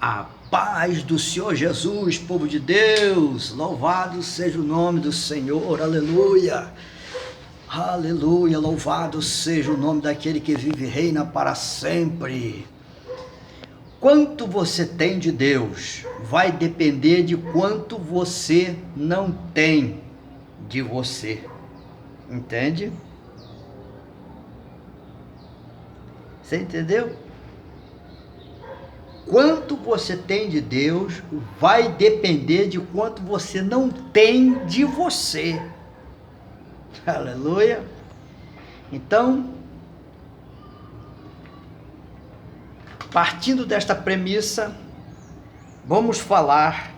A paz do Senhor Jesus, povo de Deus, louvado seja o nome do Senhor, aleluia, aleluia, louvado seja o nome daquele que vive e reina para sempre. Quanto você tem de Deus vai depender de quanto você não tem de você, entende? Você entendeu? Quanto você tem de Deus vai depender de quanto você não tem de você. Aleluia. Então, partindo desta premissa, vamos falar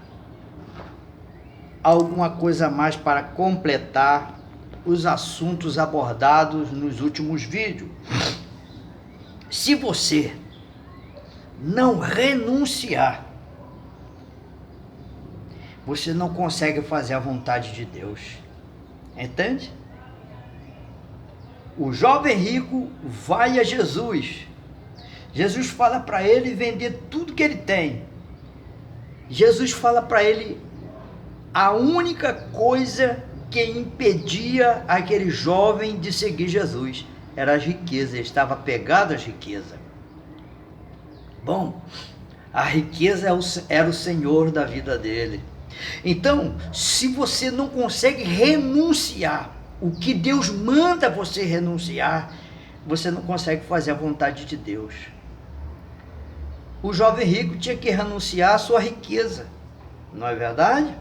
alguma coisa a mais para completar os assuntos abordados nos últimos vídeos. Se você não renunciar, você não consegue fazer a vontade de Deus, entende? O jovem rico vai a Jesus. Jesus fala para ele vender tudo que ele tem. Jesus fala para ele a única coisa que impedia aquele jovem de seguir Jesus era as riquezas, ele estava apegado às riquezas. Bom, a riqueza era o Senhor da vida dele. Então, se você não consegue renunciar o que Deus manda você renunciar, você não consegue fazer a vontade de Deus. O jovem rico tinha que renunciar à sua riqueza, não é verdade?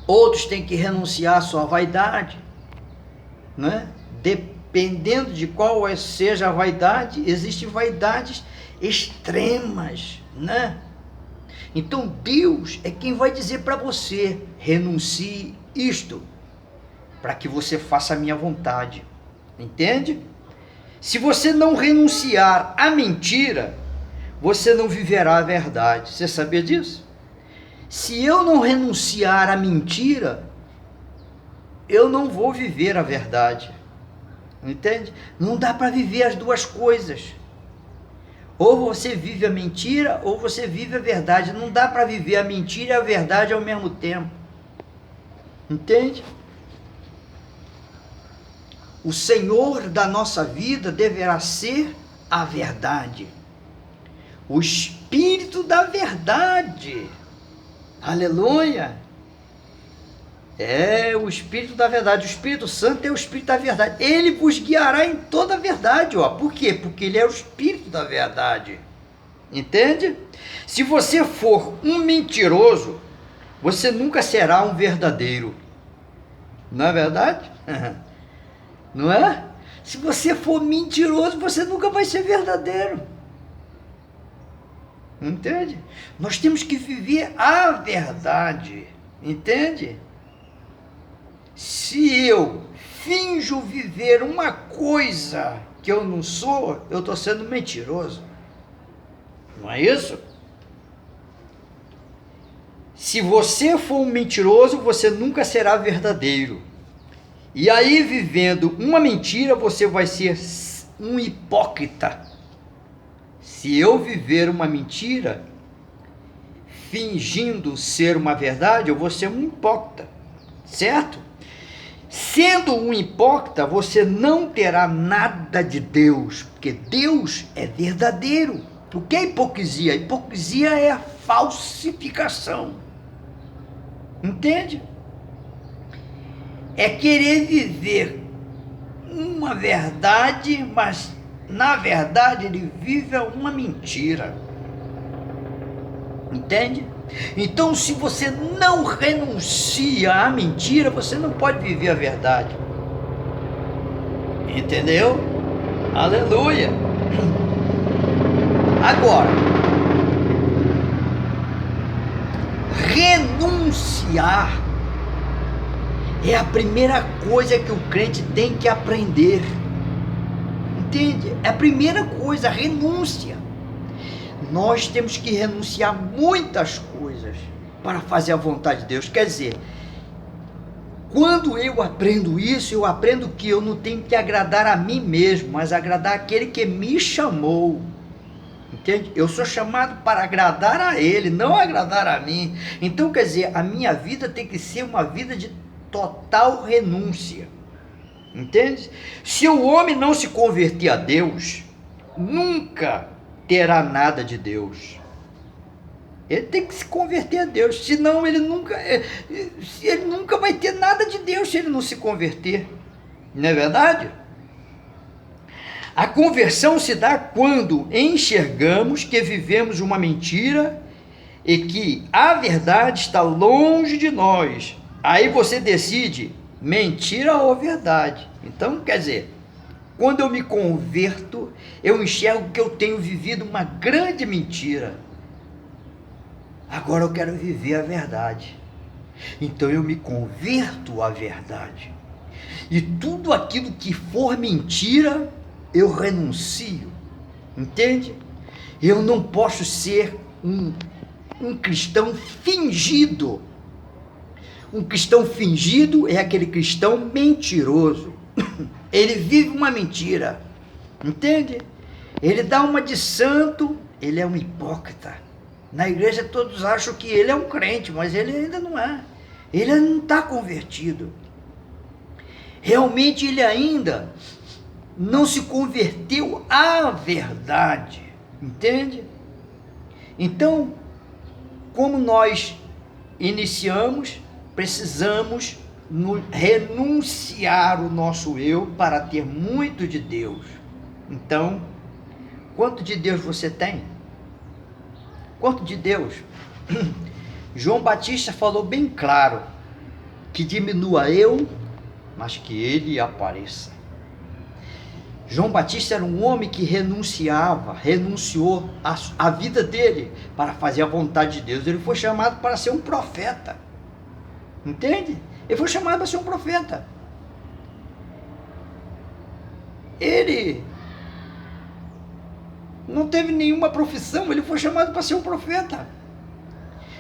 Outros têm que renunciar à sua vaidade, não é? Dependendo de qual seja a vaidade, existem vaidades extremas, né? Então Deus é quem vai dizer para você: renuncie isto, para que você faça a minha vontade, entende? Se você não renunciar à mentira, você não viverá a verdade. Você sabia disso? Se eu não renunciar à mentira, eu não vou viver a verdade, entende? Não dá para viver as duas coisas. Ou você vive a mentira, ou você vive a verdade. Não dá para viver a mentira e a verdade ao mesmo tempo. Entende? O Senhor da nossa vida deverá ser a verdade. O Espírito da verdade. Aleluia! É o Espírito da verdade. O Espírito Santo é o Espírito da verdade. Ele vos guiará em toda a verdade. Ó. Por quê? Porque ele é o Espírito da verdade. Entende? Se você for um mentiroso, você nunca será um verdadeiro. Não é verdade? Não é? Se você for mentiroso, você nunca vai ser verdadeiro. Entende? Nós temos que viver a verdade. Entende? Se eu finjo viver uma coisa que eu não sou, eu estou sendo mentiroso. Não é isso? Se você for um mentiroso, você nunca será verdadeiro. E aí, vivendo uma mentira, você vai ser um hipócrita. Se eu viver uma mentira, fingindo ser uma verdade, eu vou ser um hipócrita, certo? Sendo um hipócrita, você não terá nada de Deus, porque Deus é verdadeiro. O que é hipocrisia? Hipocrisia é a falsificação. Entende? É querer viver uma verdade, mas na verdade ele vive uma mentira. Entende? Então, se você não renuncia à mentira, você não pode viver a verdade. Entendeu? Aleluia! Agora, renunciar é a primeira coisa que o crente tem que aprender. Entende? É a primeira coisa, a renúncia. Nós temos que renunciar muitas coisas para fazer a vontade de Deus. Quer dizer, quando eu aprendo isso, eu aprendo que eu não tenho que agradar a mim mesmo, mas agradar aquele que me chamou. Entende? Eu sou chamado para agradar a Ele, não agradar a mim. Então, quer dizer, a minha vida tem que ser uma vida de total renúncia. Entende? Se o homem não se converter a Deus, nunca terá nada de Deus. Ele tem que se converter a Deus, senão ele nunca vai ter nada de Deus se ele não se converter. Não é verdade? A conversão se dá quando enxergamos que vivemos uma mentira e que a verdade está longe de nós. Aí você decide mentira ou verdade. Então, quer dizer, quando eu me converto, eu enxergo que eu tenho vivido uma grande mentira. Agora eu quero viver a verdade. Então eu me converto à verdade. E tudo aquilo que for mentira, eu renuncio. Entende? Eu não posso ser um cristão fingido. Um cristão fingido é aquele cristão mentiroso. Ele vive uma mentira. Entende? Ele dá uma de santo, ele é um hipócrita. Na igreja todos acham que ele é um crente, mas ele ainda não é. Ele não está convertido. Realmente ele ainda não se converteu à verdade. Entende? Então, como nós iniciamos, precisamos renunciar o nosso eu para ter muito de Deus. Então, quanto de Deus você tem? Quanto de Deus? João Batista falou bem claro que diminua eu, mas que ele apareça. João Batista era um homem que renunciou a vida dele para fazer a vontade de Deus. Ele foi chamado para ser um profeta. Entende? Ele foi chamado para ser um profeta. Ele não teve nenhuma profissão, ele foi chamado para ser um profeta.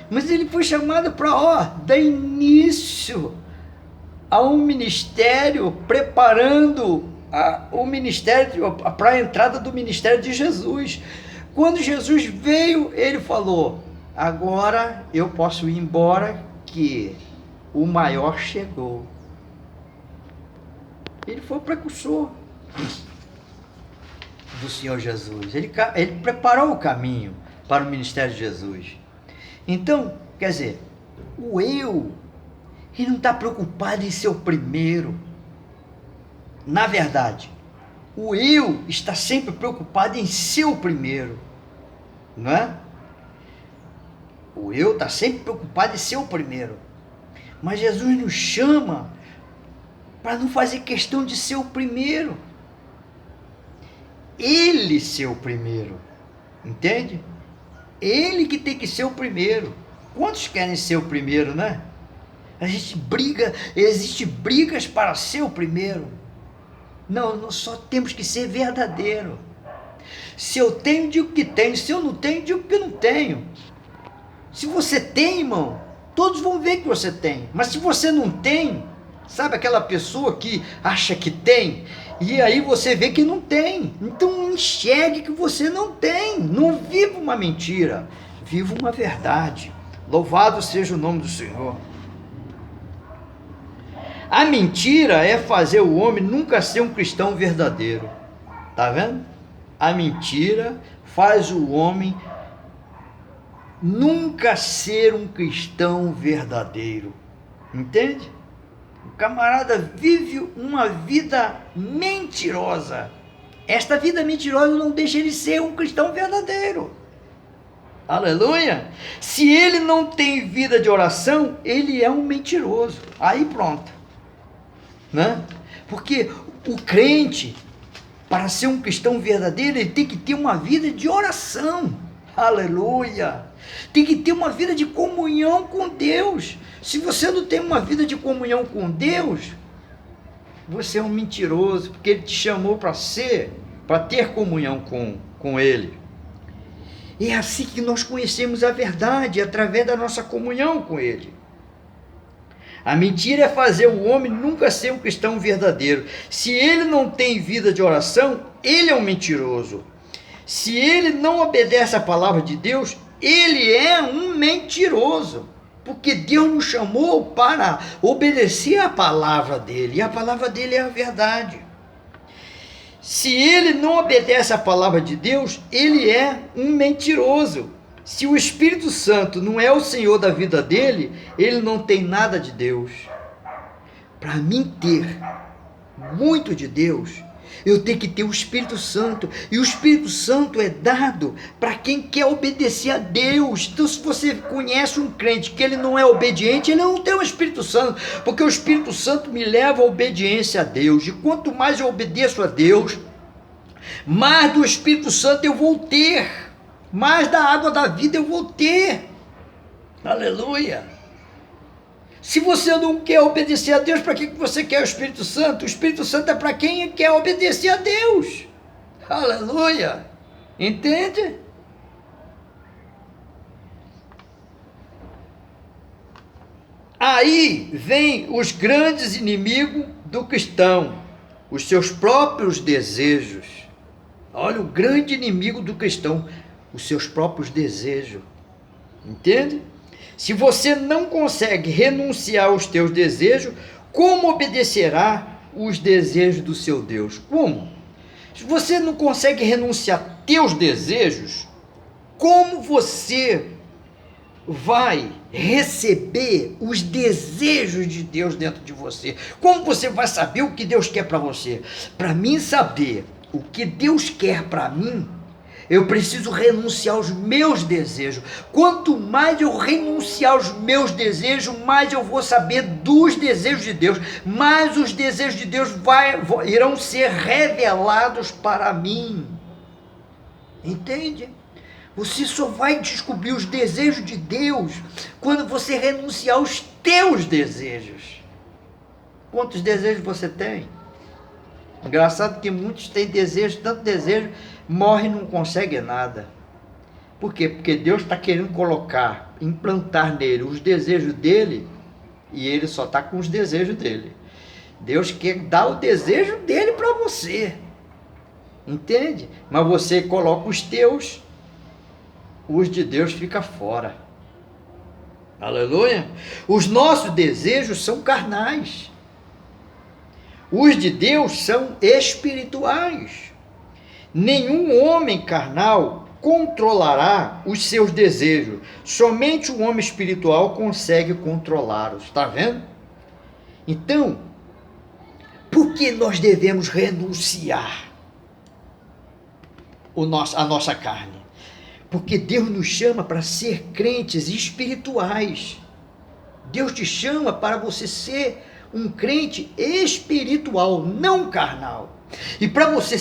Mas ele foi chamado para, dar início a um ministério, preparando o ministério, para a entrada do ministério de Jesus. Quando Jesus veio, ele falou: agora eu posso ir embora, que o maior chegou. Ele foi o precursor do Senhor Jesus. Ele preparou o caminho para o ministério de Jesus. Então, quer dizer, o eu, ele não está preocupado em ser o primeiro. Na verdade, o eu está sempre preocupado em ser o primeiro, não é? O eu está sempre preocupado em ser o primeiro. Mas Jesus nos chama para não fazer questão de ser o primeiro. Ele ser o primeiro, entende? Ele que tem que ser o primeiro. Quantos querem ser o primeiro, né? A gente briga, existem brigas para ser o primeiro. Não, nós só temos que ser verdadeiro. Se eu tenho, digo que tenho. Se eu não tenho, digo que não tenho. Se você tem, irmão, todos vão ver que você tem. Mas se você não tem, sabe aquela pessoa que acha que tem, e aí você vê que não tem. Então enxergue que você não tem. Não viva uma mentira, viva uma verdade. Louvado seja o nome do Senhor. A mentira é fazer o homem nunca ser um cristão verdadeiro. Tá vendo? A mentira faz o homem nunca ser um cristão verdadeiro. Entende? O camarada vive uma vida mentirosa. Esta vida mentirosa não deixa ele ser um cristão verdadeiro. Aleluia! Se ele não tem vida de oração, ele é um mentiroso. Aí pronto. Né? Porque o crente, para ser um cristão verdadeiro, ele tem que ter uma vida de oração. Aleluia! Tem que ter uma vida de comunhão com Deus. Se você não tem uma vida de comunhão com Deus, você é um mentiroso, porque Ele te chamou para ter comunhão com Ele. E é assim que nós conhecemos a verdade, através da nossa comunhão com Ele. A mentira é fazer o homem nunca ser um cristão verdadeiro. Se ele não tem vida de oração, ele é um mentiroso. Se ele não obedece à palavra de Deus, ele é um mentiroso. Porque Deus nos chamou para obedecer à palavra dele. E a palavra dele é a verdade. Se ele não obedece à palavra de Deus, ele é um mentiroso. Se o Espírito Santo não é o Senhor da vida dele, ele não tem nada de Deus. Para mim ter muito de Deus, eu tenho que ter o Espírito Santo. E o Espírito Santo é dado para quem quer obedecer a Deus. Então, se você conhece um crente que ele não é obediente, ele não tem o Espírito Santo. Porque o Espírito Santo me leva à obediência a Deus. E quanto mais eu obedeço a Deus, mais do Espírito Santo eu vou ter. Mais da água da vida eu vou ter. Aleluia. Se você não quer obedecer a Deus, para que você quer o Espírito Santo? O Espírito Santo é para quem quer obedecer a Deus. Aleluia. Entende? Aí vem os grandes inimigos do cristão, os seus próprios desejos. Olha, o grande inimigo do cristão, os seus próprios desejos. Entende? Se você não consegue renunciar aos teus desejos, como obedecerá os desejos do seu Deus? Como? Se você não consegue renunciar a teus desejos, como você vai receber os desejos de Deus dentro de você? Como você vai saber o que Deus quer para você? Para mim saber o que Deus quer para mim, eu preciso renunciar aos meus desejos. Quanto mais eu renunciar aos meus desejos, mais eu vou saber dos desejos de Deus, mais os desejos de Deus irão ser revelados para mim. Entende? Você só vai descobrir os desejos de Deus quando você renunciar aos teus desejos. Quantos desejos você tem? Engraçado que muitos têm desejo, tanto desejo, morre e não consegue nada. Por quê? Porque Deus está querendo colocar, implantar nele os desejos dele, e ele só está com os desejos dele. Deus quer dar o desejo dele para você. Entende? Mas você coloca os teus, os de Deus fica fora. Aleluia? Os nossos desejos são carnais. Os de Deus são espirituais. Nenhum homem carnal controlará os seus desejos. Somente o homem espiritual consegue controlá-los. Está vendo? Então, por que nós devemos renunciar a nossa carne? Porque Deus nos chama para ser crentes espirituais. Deus te chama para você ser um crente espiritual, não carnal. E para você,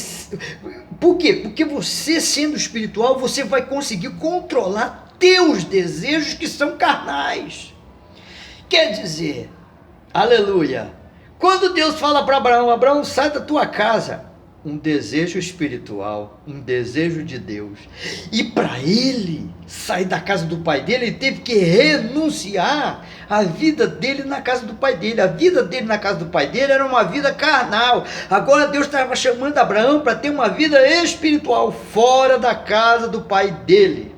por quê? Porque você sendo espiritual, você vai conseguir controlar teus desejos que são carnais. Quer dizer, aleluia, quando Deus fala para Abraão, Abraão, sai da tua casa, um desejo espiritual, um desejo de Deus. E para ele sair da casa do pai dele, ele teve que renunciar a vida dele na casa do pai dele. A vida dele na casa do pai dele era uma vida carnal. Agora Deus estava chamando Abraão para ter uma vida espiritual fora da casa do pai dele.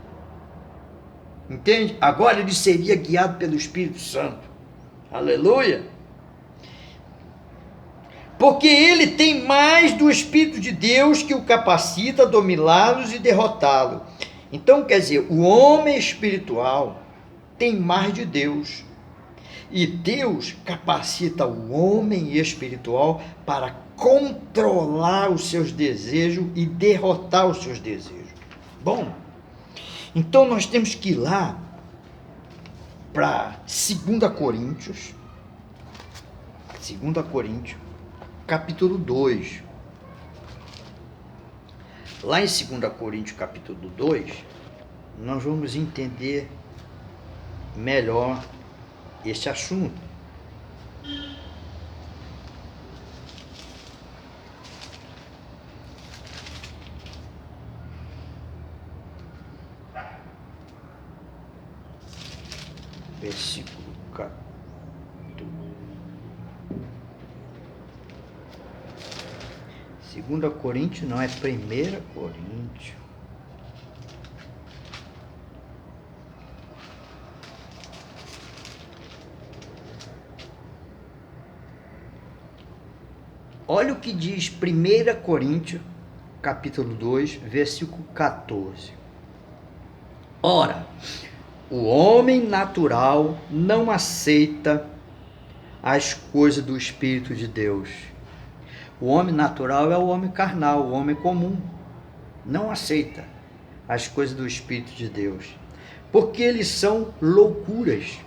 Entende? Agora ele seria guiado pelo Espírito Santo. Aleluia! Porque ele tem mais do Espírito de Deus que o capacita a dominá-los e derrotá-lo. Então, quer dizer, o homem espiritual tem mais de Deus. E Deus capacita o homem espiritual para controlar os seus desejos e derrotar os seus desejos. Bom, então nós temos que ir lá para 2 Coríntios, capítulo 2. Lá em 2 Coríntios, capítulo 2, nós vamos entender melhor este assunto. Versículo 4. 2 Coríntios não, é 1 Coríntios. Olha o que diz 1 Coríntios, capítulo 2, versículo 14. Ora, o homem natural não aceita as coisas do Espírito de Deus. O homem natural é o homem carnal, o homem comum. Não aceita as coisas do Espírito de Deus, porque eles são loucuras.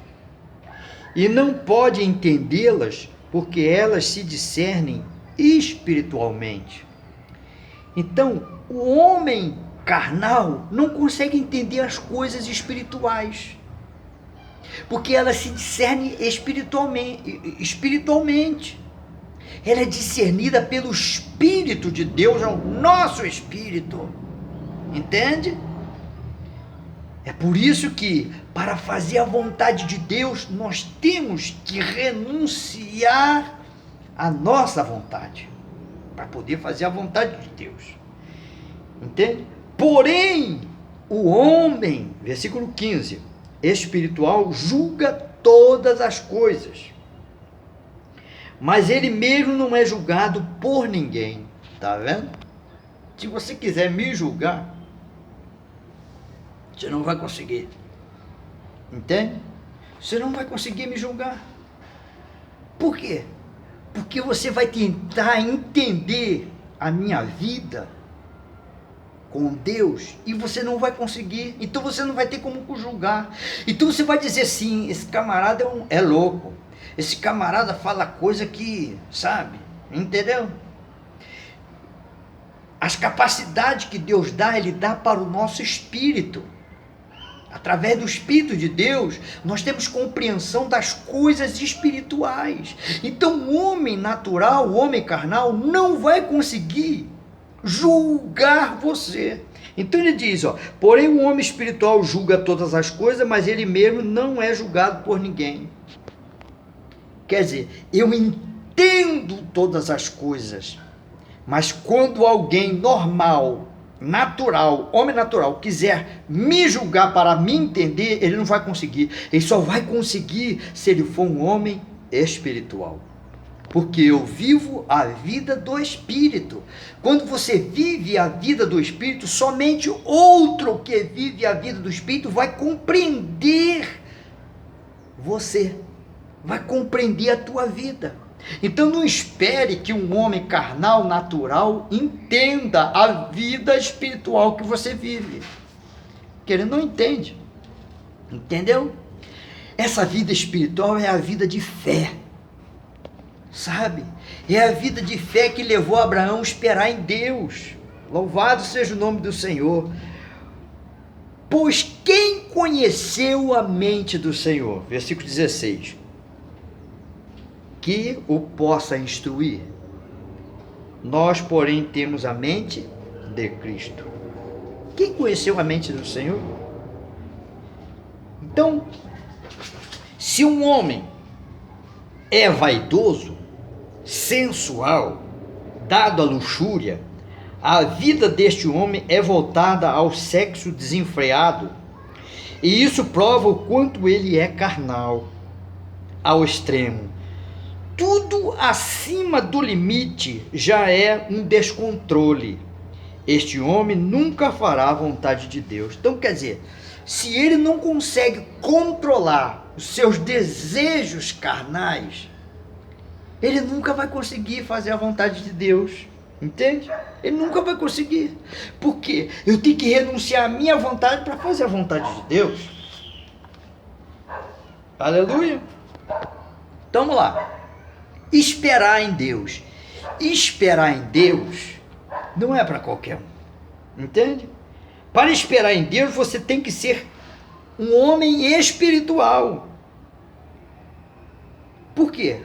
E não pode entendê-las, porque elas se discernem espiritualmente. Então, o homem carnal não consegue entender as coisas espirituais, porque elas se discernem espiritualmente. Ela é discernida pelo Espírito de Deus, é o nosso Espírito. Entende? É por isso que, para fazer a vontade de Deus, nós temos que renunciar à nossa vontade, para poder fazer a vontade de Deus. Entende? Porém, o homem, versículo 15, espiritual, julga todas as coisas, mas ele mesmo não é julgado por ninguém. Tá vendo? Se você quiser me julgar, você não vai conseguir. Entende? Você não vai conseguir me julgar. Por quê? Porque você vai tentar entender a minha vida com Deus e você não vai conseguir. Então você não vai ter como julgar. Então você vai dizer sim, esse camarada é louco. Esse camarada fala coisa que, sabe? Entendeu? As capacidades que Deus dá, Ele dá para o nosso espírito. Através do Espírito de Deus, nós temos compreensão das coisas espirituais. Então, o homem natural, o homem carnal, não vai conseguir julgar você. Então ele diz, porém o homem espiritual julga todas as coisas, mas ele mesmo não é julgado por ninguém. Quer dizer, eu entendo todas as coisas, mas quando alguém normal, natural, homem natural, quiser me julgar para me entender, ele não vai conseguir. Ele só vai conseguir se ele for um homem espiritual. Porque eu vivo a vida do Espírito. Quando você vive a vida do Espírito, somente outro que vive a vida do Espírito vai compreender você, vai compreender a tua vida. Então não espere que um homem carnal, natural, entenda a vida espiritual que você vive. Porque ele não entende. Entendeu? Essa vida espiritual é a vida de fé. Sabe? É a vida de fé que levou Abraão a esperar em Deus. Louvado seja o nome do Senhor. Pois quem conheceu a mente do Senhor? Versículo 16. Que o possa instruir. Nós, porém, temos a mente de Cristo. Quem conheceu a mente do Senhor? Então, se um homem é vaidoso, sensual, dado à luxúria, a vida deste homem é voltada ao sexo desenfreado, e isso prova o quanto ele é carnal, ao extremo. Tudo acima do limite já é um descontrole. Este homem nunca fará a vontade de Deus. Então, quer dizer, se ele não consegue controlar os seus desejos carnais, ele nunca vai conseguir fazer a vontade de Deus. Entende? Ele nunca vai conseguir. Por quê? Eu tenho que renunciar à minha vontade para fazer a vontade de Deus. Aleluia. Então, vamos lá. Esperar em Deus. Esperar em Deus não é para qualquer um. Entende? Para esperar em Deus, você tem que ser um homem espiritual. Por quê?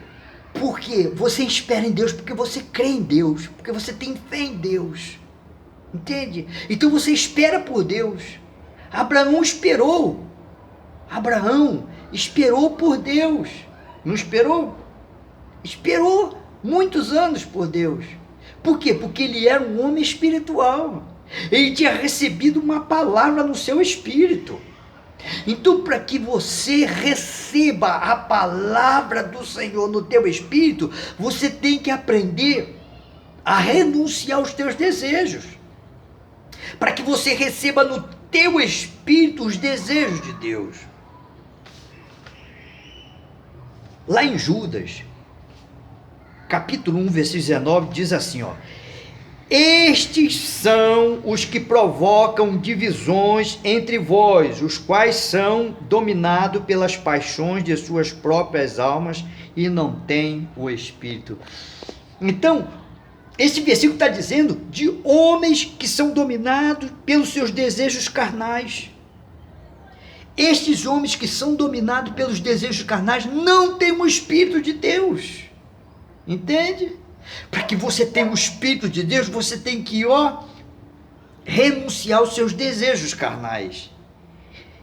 Porque você espera em Deus, porque você crê em Deus, porque você tem fé em Deus. Entende? Então você espera por Deus. Abraão esperou. Abraão esperou por Deus. Não esperou? Esperou muitos anos por Deus. Por quê? Porque ele era um homem espiritual. Ele tinha recebido uma palavra no seu espírito. Então, para que você receba a palavra do Senhor no teu espírito, você tem que aprender a renunciar aos teus desejos, para que você receba no teu espírito os desejos de Deus. Lá em Judas, capítulo 1, versículo 19, diz assim, ó: estes são os que provocam divisões entre vós, os quais são dominados pelas paixões de suas próprias almas e não têm o Espírito. Então, esse versículo está dizendo de homens que são dominados pelos seus desejos carnais. Estes homens que são dominados pelos desejos carnais não têm o Espírito de Deus. Entende? Para que você tenha o Espírito de Deus, você tem que, renunciar aos seus desejos carnais.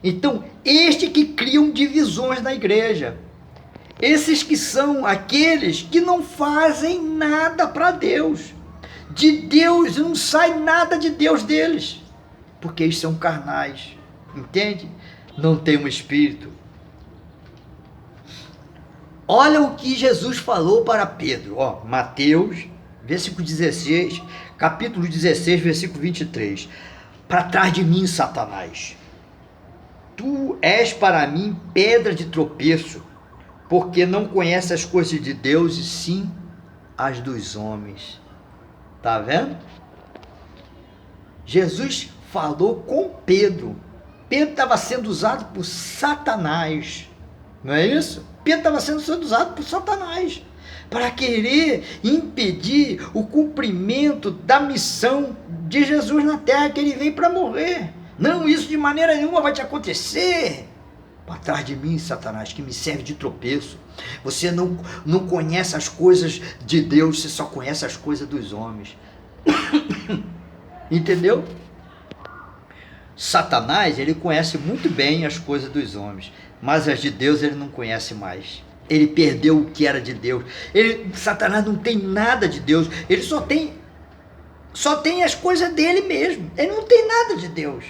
Então, estes que criam divisões na igreja, esses que são aqueles que não fazem nada para Deus, de Deus, não sai nada de Deus deles, porque eles são carnais, entende? Não tem um Espírito. Olha o que Jesus falou para Pedro, Mateus, versículo 16, capítulo 16, versículo 23. Para trás de mim, Satanás, tu és para mim pedra de tropeço, porque não conheces as coisas de Deus e sim as dos homens. Tá vendo? Jesus falou com Pedro. Pedro estava sendo usado por Satanás, não é isso? Pedro estava sendo usado por Satanás para querer impedir o cumprimento da missão de Jesus na terra, que ele veio para morrer. Não, isso de maneira nenhuma vai te acontecer. Para trás de mim, Satanás, que me serve de tropeço. Você não conhece as coisas de Deus, você só conhece as coisas dos homens. Entendeu? Satanás, ele conhece muito bem as coisas dos homens, mas as de Deus ele não conhece mais. Ele perdeu o que era de Deus. Satanás não tem nada de Deus. Ele só tem as coisas dele mesmo. Ele não tem nada de Deus.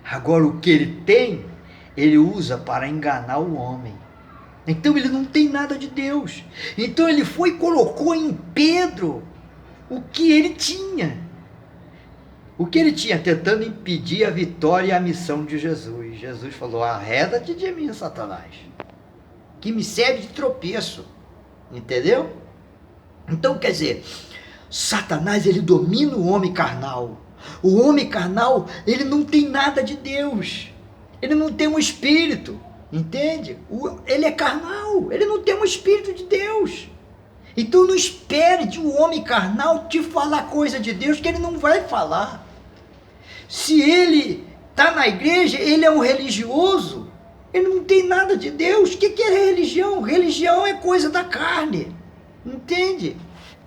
Agora o que ele tem, ele usa para enganar o homem. Então ele não tem nada de Deus. Então ele foi e colocou em Pedro o que ele tinha. O que ele tinha, tentando impedir a vitória e a missão de Jesus. Jesus falou: arreda-te de mim, Satanás, que me serve de tropeço. Entendeu? Então, quer dizer, Satanás, ele domina o homem carnal. O homem carnal, ele não tem nada de Deus. Ele não tem um espírito, entende? Ele é carnal, ele não tem um espírito de Deus. Então não espere de um homem carnal te falar coisa de Deus, que ele não vai falar. Se ele está na igreja, ele é um religioso, ele não tem nada de Deus. O que é religião? Religião é coisa da carne, entende?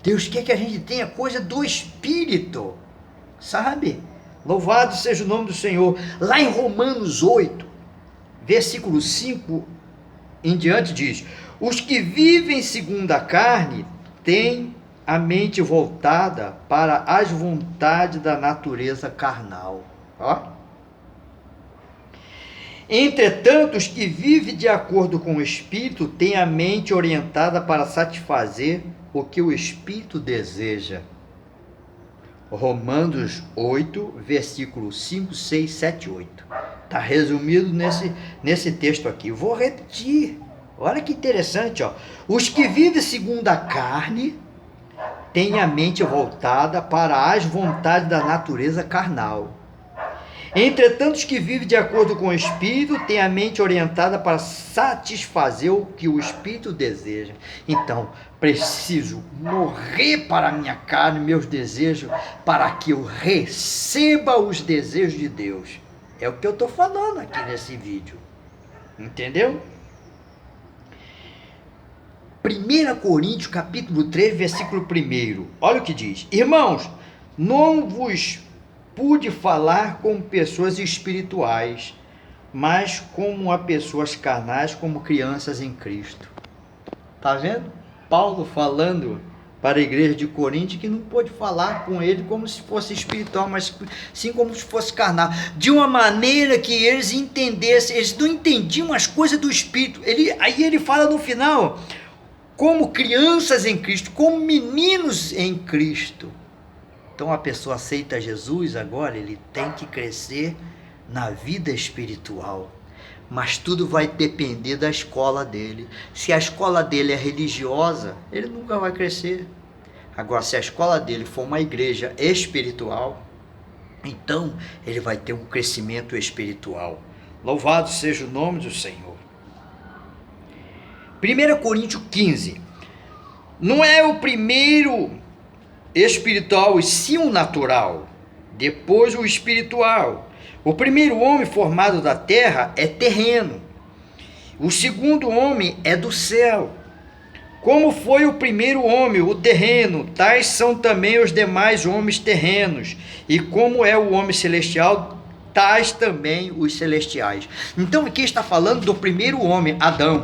Deus quer que a gente tenha coisa do Espírito, sabe? Louvado seja o nome do Senhor. Lá em Romanos 8, versículo 5 em diante diz: os que vivem segundo a carne têm a mente voltada para as vontades da natureza carnal. Entretanto, os que vivem de acordo com o Espírito têm a mente orientada para satisfazer o que o Espírito deseja. Romanos 8, versículos 5, 6, 7, 8. Está resumido nesse texto aqui. Vou repetir. Olha que interessante, Os que vivem segundo a carne têm a mente voltada para as vontades da natureza carnal. Entretanto, os que vivem de acordo com o Espírito têm a mente orientada para satisfazer o que o Espírito deseja. Então, preciso morrer para a minha carne, meus desejos, para que eu receba os desejos de Deus. É o que eu estou falando aqui nesse vídeo. Entendeu? 1 Coríntios capítulo 3, versículo 1. Olha o que diz: irmãos, não vos pude falar como pessoas espirituais, mas como a pessoas carnais, como crianças em Cristo. Tá vendo? Paulo falando para a igreja de Corinto que não pôde falar com ele como se fosse espiritual, mas sim como se fosse carnal, de uma maneira que eles entendessem. Eles não entendiam as coisas do Espírito. Aí ele fala no final: como crianças em Cristo, como meninos em Cristo. Então a pessoa aceita Jesus agora, ele tem que crescer na vida espiritual. Mas tudo vai depender da escola dele. Se a escola dele é religiosa, ele nunca vai crescer. Agora, se a escola dele for uma igreja espiritual, então ele vai ter um crescimento espiritual. Louvado seja o nome do Senhor. 1 Coríntios 15. Não é o primeiro espiritual e sim o natural, depois o espiritual. O primeiro homem formado da terra é terreno, o segundo homem é do céu. Como foi o primeiro homem, o terreno, tais são também os demais homens terrenos. E como é o homem celestial, tais também os celestiais. Então aqui está falando do primeiro homem, Adão.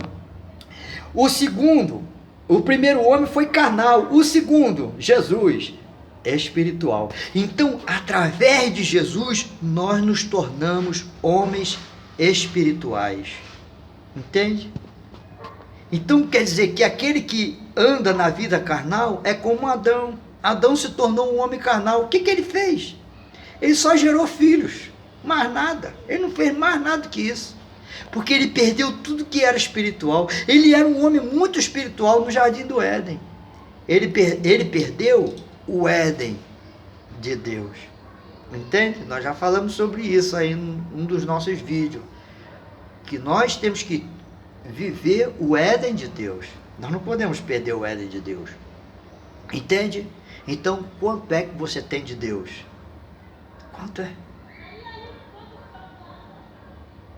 O primeiro homem foi carnal. O segundo, Jesus, é espiritual. Então, através de Jesus, nós nos tornamos homens espirituais. Entende? Então quer dizer que aquele que anda na vida carnal é como Adão. Adão se tornou um homem carnal. O que ele fez? Ele só gerou filhos, mais nada. Ele não fez mais nada que isso. Porque ele perdeu tudo que era espiritual. Ele era um homem muito espiritual no Jardim do Éden. Ele perdeu o Éden de Deus. Entende? Nós já falamos sobre isso aí num dos nossos vídeos. Que nós temos que viver o Éden de Deus. Nós não podemos perder o Éden de Deus. Entende? Então, quanto é que você tem de Deus? Quanto é?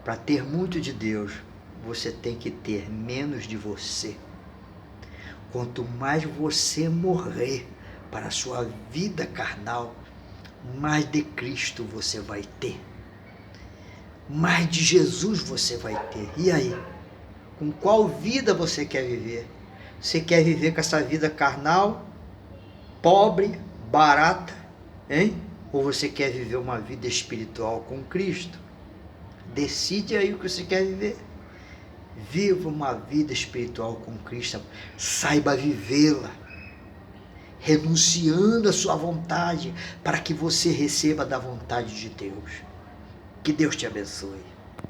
Para ter muito de Deus, você tem que ter menos de você. Quanto mais você morrer para a sua vida carnal, mais de Cristo você vai ter. Mais de Jesus você vai ter. E aí? Com qual vida você quer viver? Você quer viver com essa vida carnal, pobre, barata, hein? Ou você quer viver uma vida espiritual com Cristo? Decide aí o que você quer viver. Viva uma vida espiritual com Cristo. Saiba vivê-la, renunciando à sua vontade, para que você receba da vontade de Deus. Que Deus te abençoe.